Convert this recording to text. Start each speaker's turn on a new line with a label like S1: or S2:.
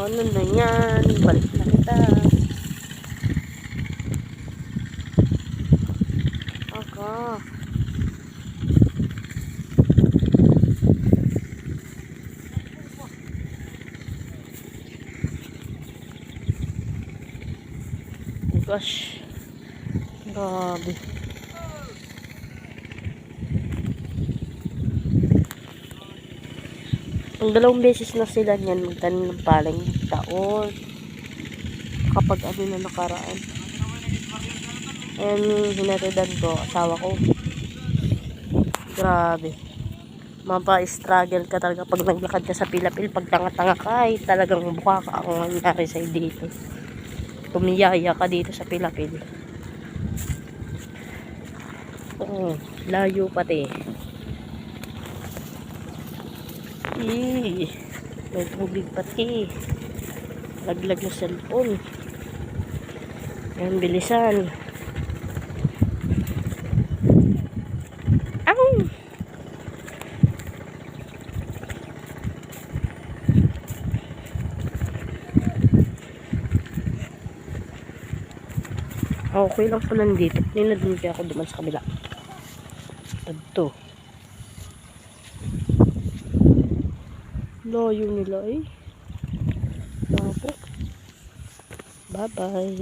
S1: Ano na yan? Balik na kita. Aga. Oh gosh. Grabe. Ang dalawang beses na sila niyan magtanim ng paling taon. Kapag ano na nakaraan. Ayan, hinatidan ko, asawa ko. Grabe. Mapa-struggle ka talaga pag naglakad ka sa pila-pil. Pag tanga-tanga ka, ay talagang mukha ka ang nangyari sa'yo dito. Tumiyaya ka dito sa pila-pil. Oo, layo pati. May tubig pati. Laglag na cellphone. Ayan, bilisan. Ang! Okay lang po nandito. Ninadun kaya ako duman sa kabila. Ito. Layo nila eh. Bye bye.